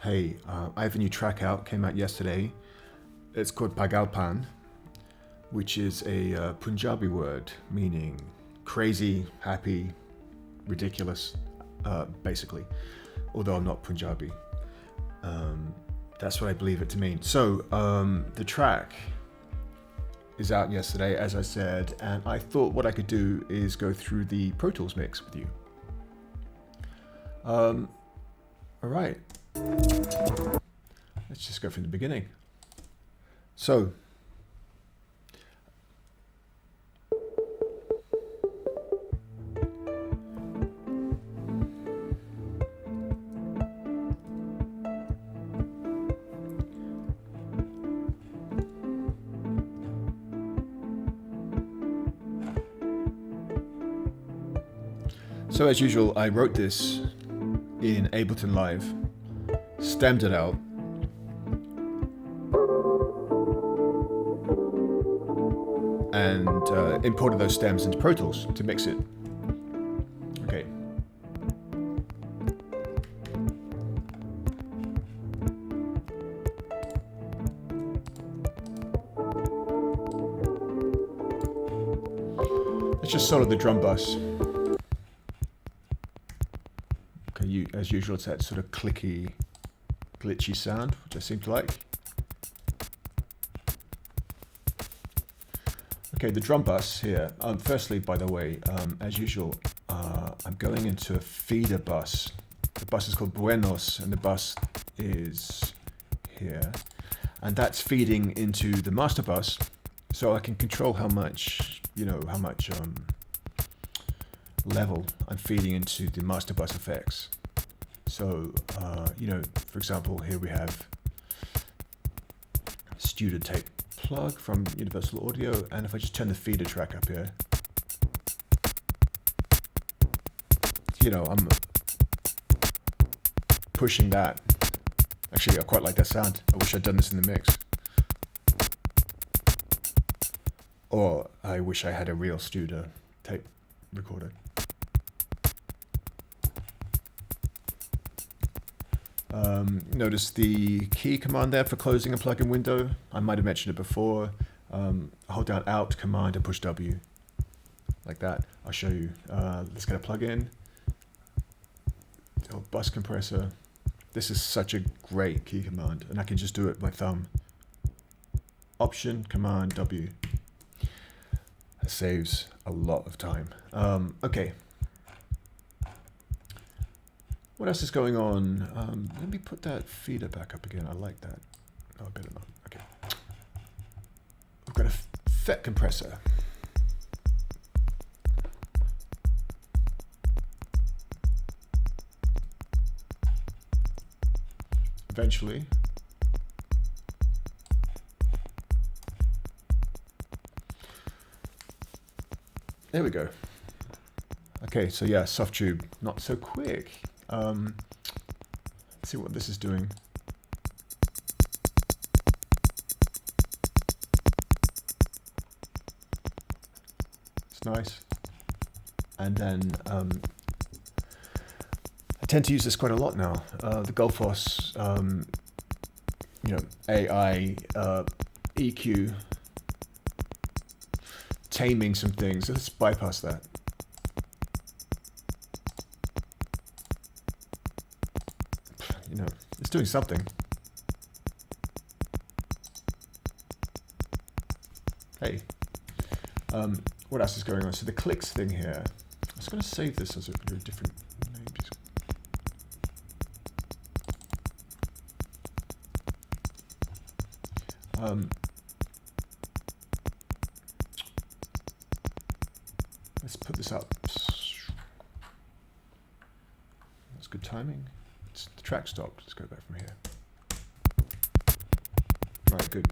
Hey, I have a new track out, came out yesterday. It's called Pagalpan, which is a Punjabi word meaning crazy, happy, ridiculous, basically. Although I'm not Punjabi. That's what I believe it to mean. So, the track is out yesterday, as I said, and I thought what I could do is go through the Pro Tools mix with you. All right. Let's just go from the beginning. So, as usual, I wrote this in Ableton Live, stemmed it out, and imported those stems into Pro Tools to mix it. Okay. Let's just solo the drum bass. Okay, as usual, it's that sort of clicky, glitchy sound, which I seem to like. Okay, the drum bus here. Firstly, by the way, as usual, I'm going into a feeder bus. The bus is called Buenos, and the bus is here. And that's feeding into the master bus, so I can control how much, level I'm feeding into the master bus effects. So, for example, here we have studio tape plug from Universal Audio, and if I just turn the feeder track up here, I'm pushing that. Actually, I quite like that sound. I wish I'd done this in the mix. Or I wish I had a real studio tape recorder. Notice the key command there for closing a plugin window. I might have mentioned it before. Hold down Alt, Command, and push W. Like that. I'll show you. Let's get a plugin. Oh, bus compressor. This is such a great key command, and I can just do it with my thumb. Option, Command, W. That saves a lot of time. Okay. What else is going on? Let me put that feeder back up again. I like that. Oh, I better not. Okay. We've got a FET compressor. Eventually. There we go. Okay, so yeah, soft tube, not so quick. Let's see what this is doing. It's nice. And then I tend to use this quite a lot now. The Gullfoss, AI EQ, taming some things. Let's bypass that. It's doing something. Hey, what else is going on? So the clicks thing here. I was going to save this as a different name. Let's put this up. That's good timing. The track stopped. Let's go back from here. Right, good.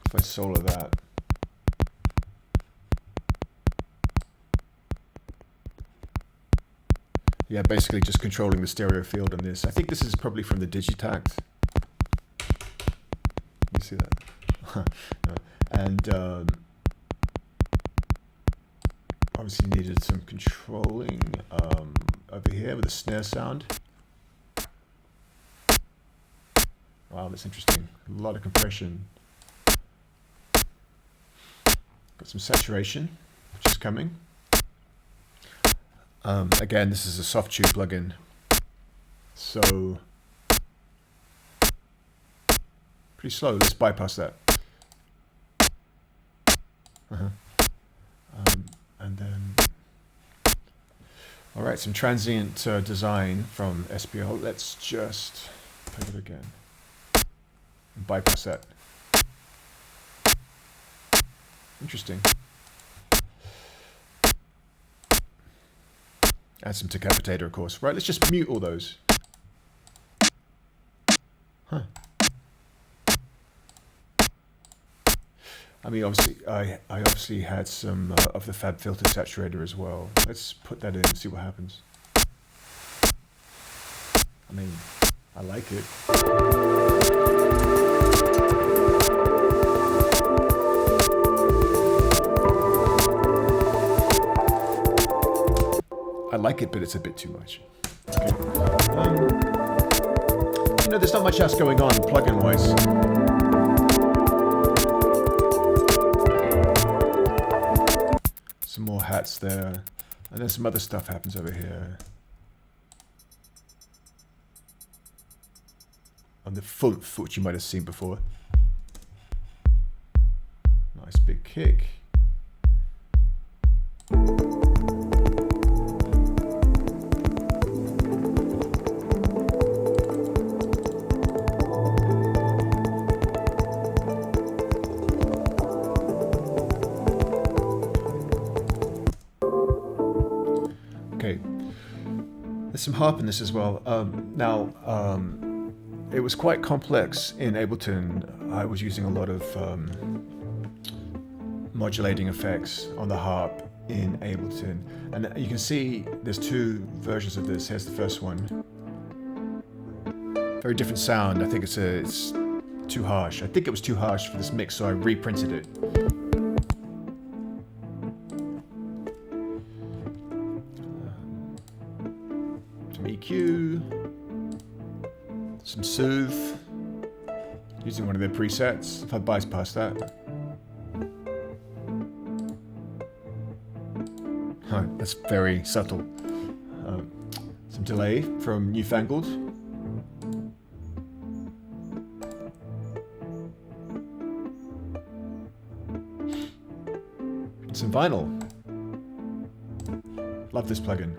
If I solo that. Yeah, basically just controlling the stereo field on this. I think this is probably from the Digitakt. You see that? No. And obviously needed some controlling. over here with a snare sound. Wow, that's interesting. A lot of compression. Got some saturation, which is coming. Again, this is a soft tube plugin, so pretty slow. Let's bypass that. And then, all right, some transient design from SPL. Let's just play it again. Bypass that. Interesting. Add some decapitator, of course. Right, let's just mute all those. Huh. I mean, obviously, I obviously had some of the fabfilter saturator as well. Let's put that in and see what happens. I mean, I like it. I like it, but it's a bit too much. Okay. You know, there's not much else going on plugin-wise. Some more hats there, and then some other stuff happens over here. On the foot, which you might have seen before. Nice big kick. There's some harp in this as well. It was quite complex in Ableton. I was using a lot of modulating effects on the harp in Ableton. And you can see there's two versions of this. Here's the first one. Very different sound. I think it's too harsh. I think it was too harsh for this mix, so I reprinted it. EQ, some soothe, using one of their presets. If I bypass that, that's very subtle. Some delay from Newfangled. Some vinyl. Love this plugin.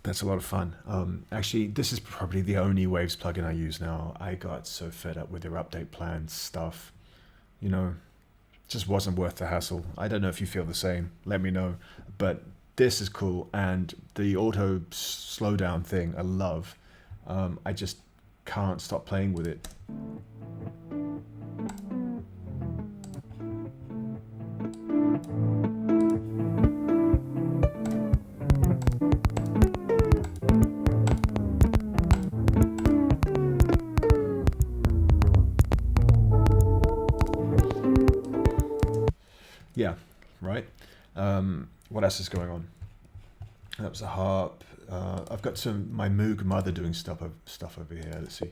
That's a lot of fun. Actually, this is probably the only Waves plugin I use now. I got so fed up with their update plan stuff. You know, just wasn't worth the hassle. I don't know if you feel the same. Let me know. But this is cool, and the auto slowdown thing I love. I just can't stop playing with it. Yeah, right. What else is going on? That was a harp. I've got my Moog mother doing stuff over here. Let's see.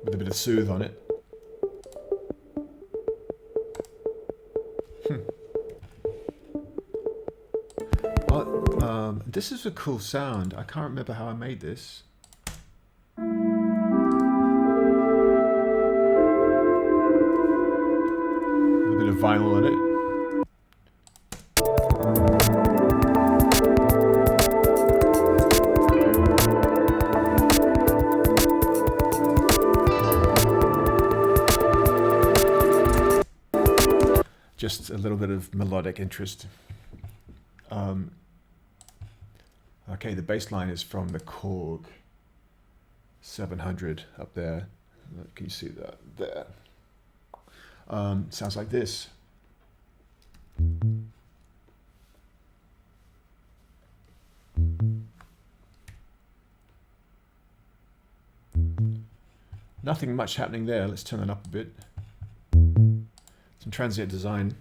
With a bit of soothe on it. This is a cool sound. I can't remember how I made this. Vinyl on it. Just a little bit of melodic interest. Okay, the bass line is from the Korg 700 up there. Can you see that there? Sounds like this. Nothing much happening there. Let's turn that up a bit. Some transient design.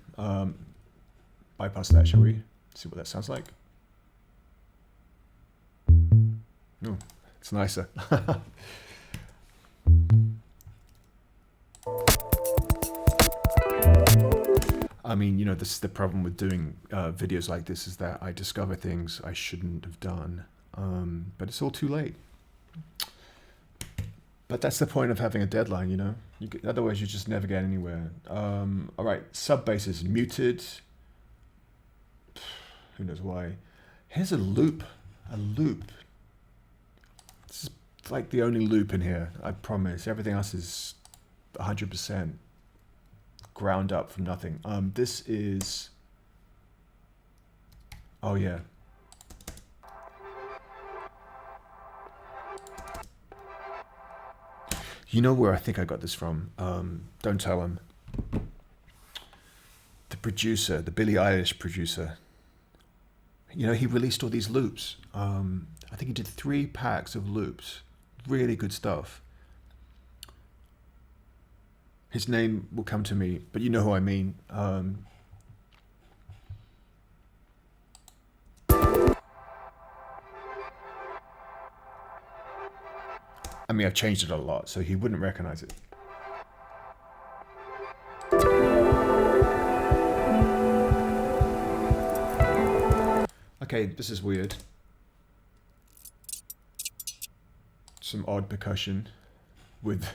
Bypass that, shall we? See what that sounds like. Oh, it's nicer. I mean, you know, this is the problem with doing videos like this, is that I discover things I shouldn't have done, but it's all too late. But that's the point of having a deadline, you know. Otherwise, you just never get anywhere. All right, sub bass is muted. Who knows why? Here's a loop. A loop. This is like the only loop in here, I promise. Everything else is 100% ground up from nothing. This is... Oh, yeah. You know where I think I got this from? Don't tell him. The producer, the Billie Eilish producer. You know, he released all these loops. I think he did 3 packs of loops. Really good stuff. His name will come to me, but you know who I mean. I mean, I've changed it a lot, so he wouldn't recognize it. Okay, this is weird. Some odd percussion with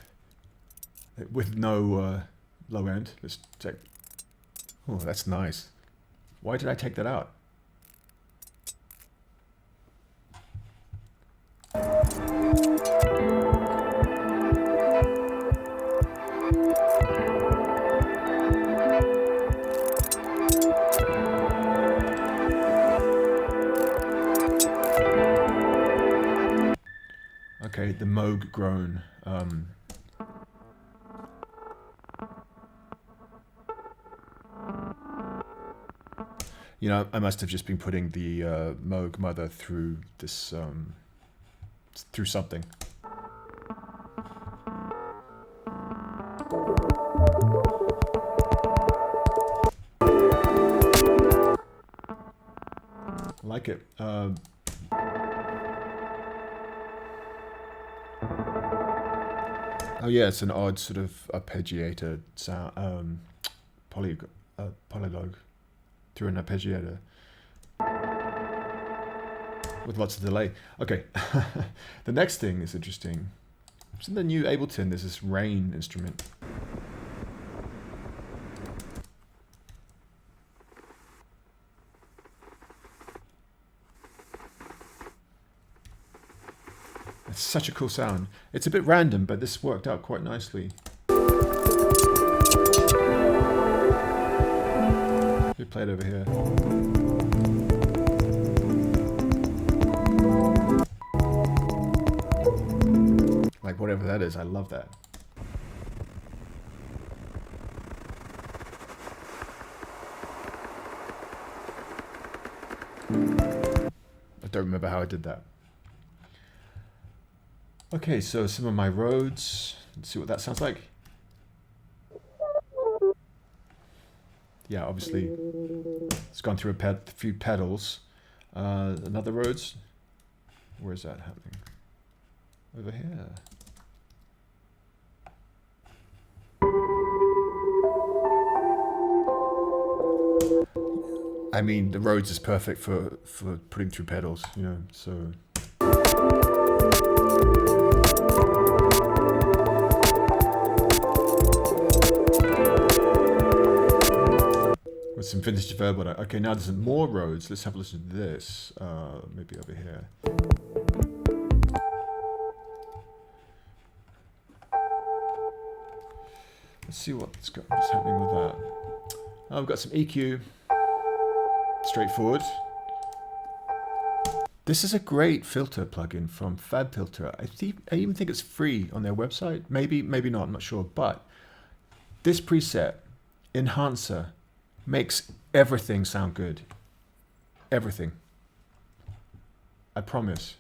no low end. Let's check. Oh, that's nice. Why did I take that out? Okay, the Moog groan. You know, I must have just been putting the Moog mother through this, through something. I like it. Oh yeah, it's an odd sort of arpeggiator sound, polylogue through an arpeggiator with lots of delay. Okay, the next thing is interesting. It's in the new Ableton. There's this rain instrument. It's such a cool sound. It's a bit random, but this worked out quite nicely. We play it over here. Like whatever that is, I love that. I don't remember how I did that. Okay, so some of my Rhodes. Let's see what that sounds like. Yeah, obviously it's gone through a few pedals. Another Rhodes. Where is that happening? Over here. I mean, the Rhodes is perfect for putting through pedals, you know, so. With some vintage verbal. Okay, now there's more Rhodes. Let's have a listen to this. Maybe over here. Let's see what's happening with that. Oh, we've got some EQ. Straightforward. This is a great filter plugin from Fabfilter. I even think it's free on their website. Maybe not, I'm not sure. But this preset, Enhancer, makes everything sound good. Everything. I promise.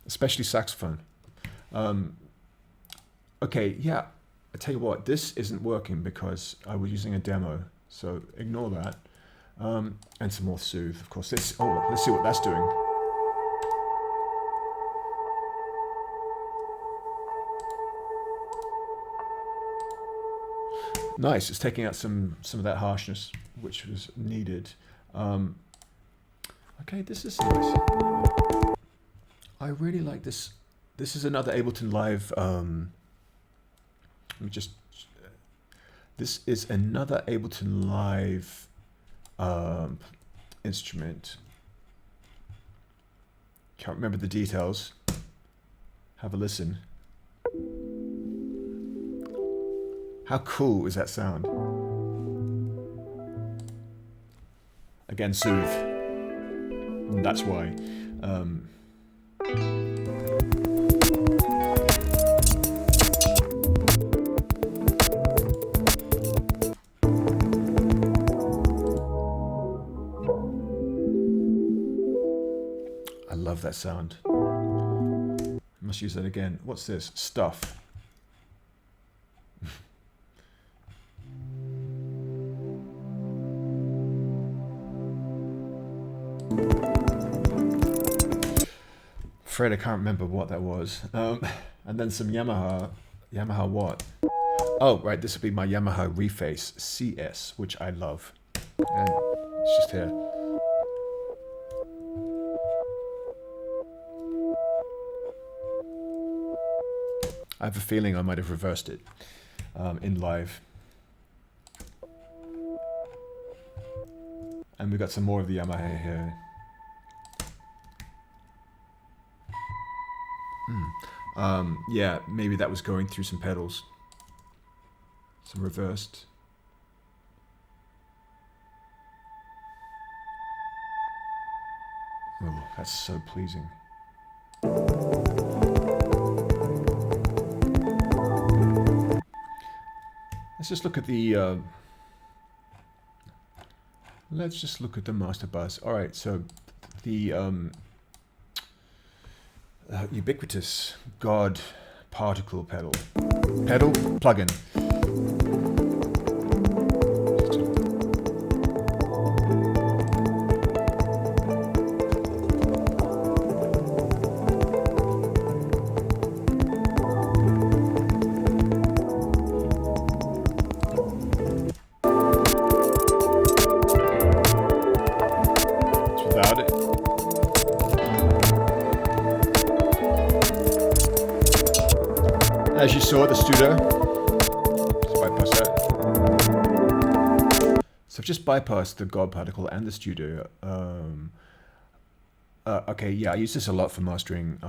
Especially saxophone. Okay, yeah, I tell you what, this isn't working because I was using a demo, so ignore that. And some more soothe, of course. Let's see what that's doing. Nice, it's taking out some of that harshness, which was needed. Okay, this is nice. I really like this. This is another Ableton Live. Let me just. This is another Ableton Live instrument. Can't remember the details. Have a listen. How cool is that sound? Again, soothe. And that's why. I love that sound. I must use that again. What's this? Stuff. Afraid I can't remember what that was. And then some Yamaha what? Oh, right, this would be my Yamaha Reface CS, which I love. And it's just here. I have a feeling I might have reversed it in live. And we've got some more of the Yamaha here. Yeah, maybe that was going through some pedals. Some reversed. Oh, that's so pleasing. Let's just look at the master bus. All right, so the ubiquitous God particle pedal plugin. Without it. As you saw at the studio, just bypass that. So I've just bypassed the God particle and the studio. Okay, yeah, I use this a lot for mastering.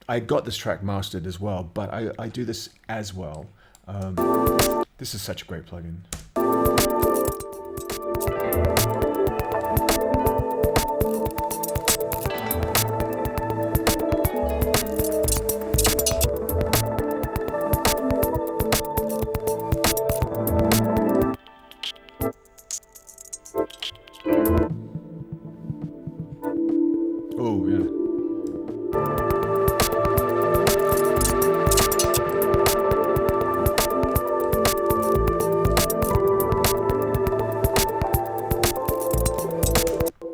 I got this track mastered as well, but I do this as well. This is such a great plugin. Oh, yeah.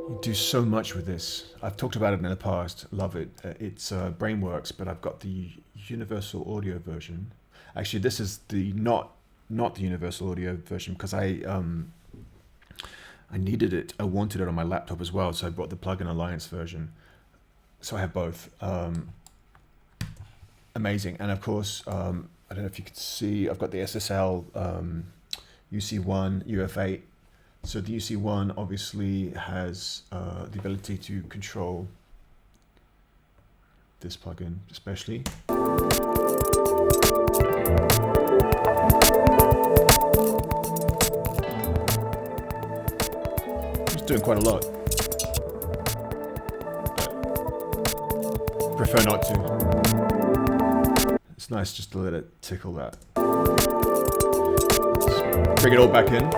You do so much with this. I've talked about it in the past. Love it. It's Brainworks, but I've got the universal audio version. Actually, this is the not the universal audio version because I needed it. I wanted it on my laptop as well, so I bought the Plugin Alliance version. So I have both. Amazing. And of course, I don't know if you could see, I've got the SSL UC1 UF8 So the UC1 obviously has the ability to control this plugin, especially. It's doing quite a lot, but prefer not to. It's nice just to let it tickle that. Let's bring it all back in.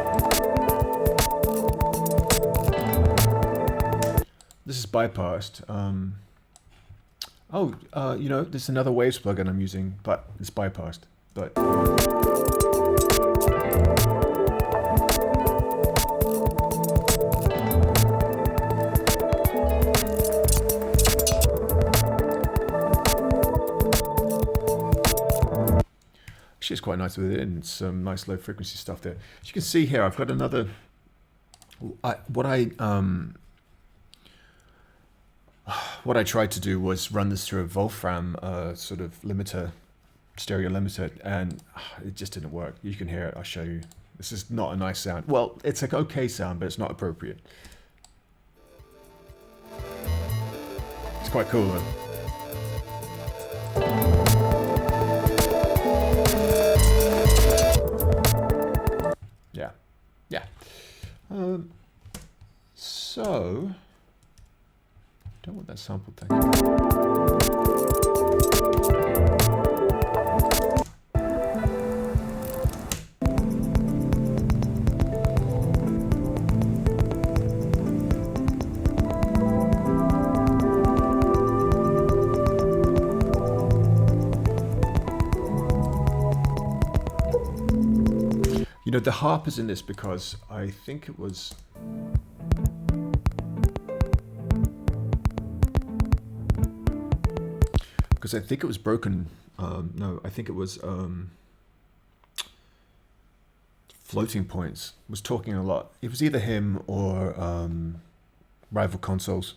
This is bypassed. You know, there's another Waves plugin I'm using, but it's bypassed. But actually, it's quite nice with it, and some nice low frequency stuff there. As you can see here, I've got another. What I tried to do was run this through a Wolfram sort of limiter, stereo limiter, and it just didn't work. You can hear it, I'll show you. This is not a nice sound. Well, it's an okay sound, but it's not appropriate. It's quite cool though. Yeah, yeah. So, don't want that sample tag. You know, the harp is in this because I think it was. Because I think it was broken. No, I think it was Floating Points was talking a lot. It was either him or Rival Consoles.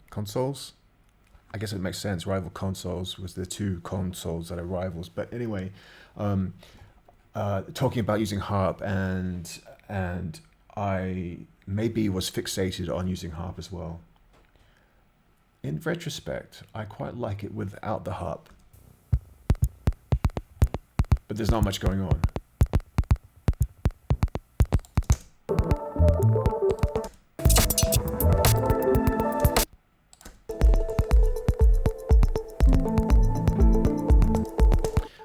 Consoles. I guess it makes sense. Rival Consoles was the two consoles that are rivals. But anyway, talking about using harp, and I maybe was fixated on using harp as well. In retrospect, I quite like it without the harp, but there's not much going on.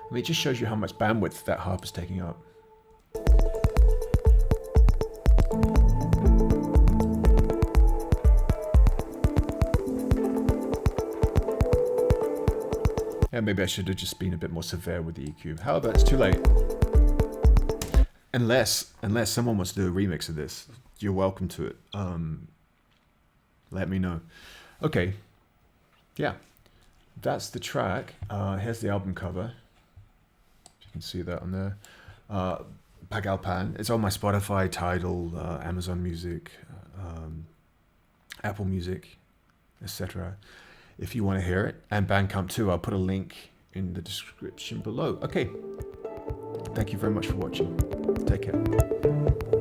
I mean, it just shows you how much bandwidth that harp is taking up. Yeah, maybe I should have just been a bit more severe with the EQ. However, it's too late. Unless someone wants to do a remix of this, you're welcome to it. Let me know. Okay, yeah, that's the track. Here's the album cover. You can see that on there. Pagalpan. It's on my Spotify, Tidal, Amazon Music, Apple Music, etc. If you want to hear it, and Bandcamp too. I'll put a link in the description below. Okay, thank you very much for watching. Take care.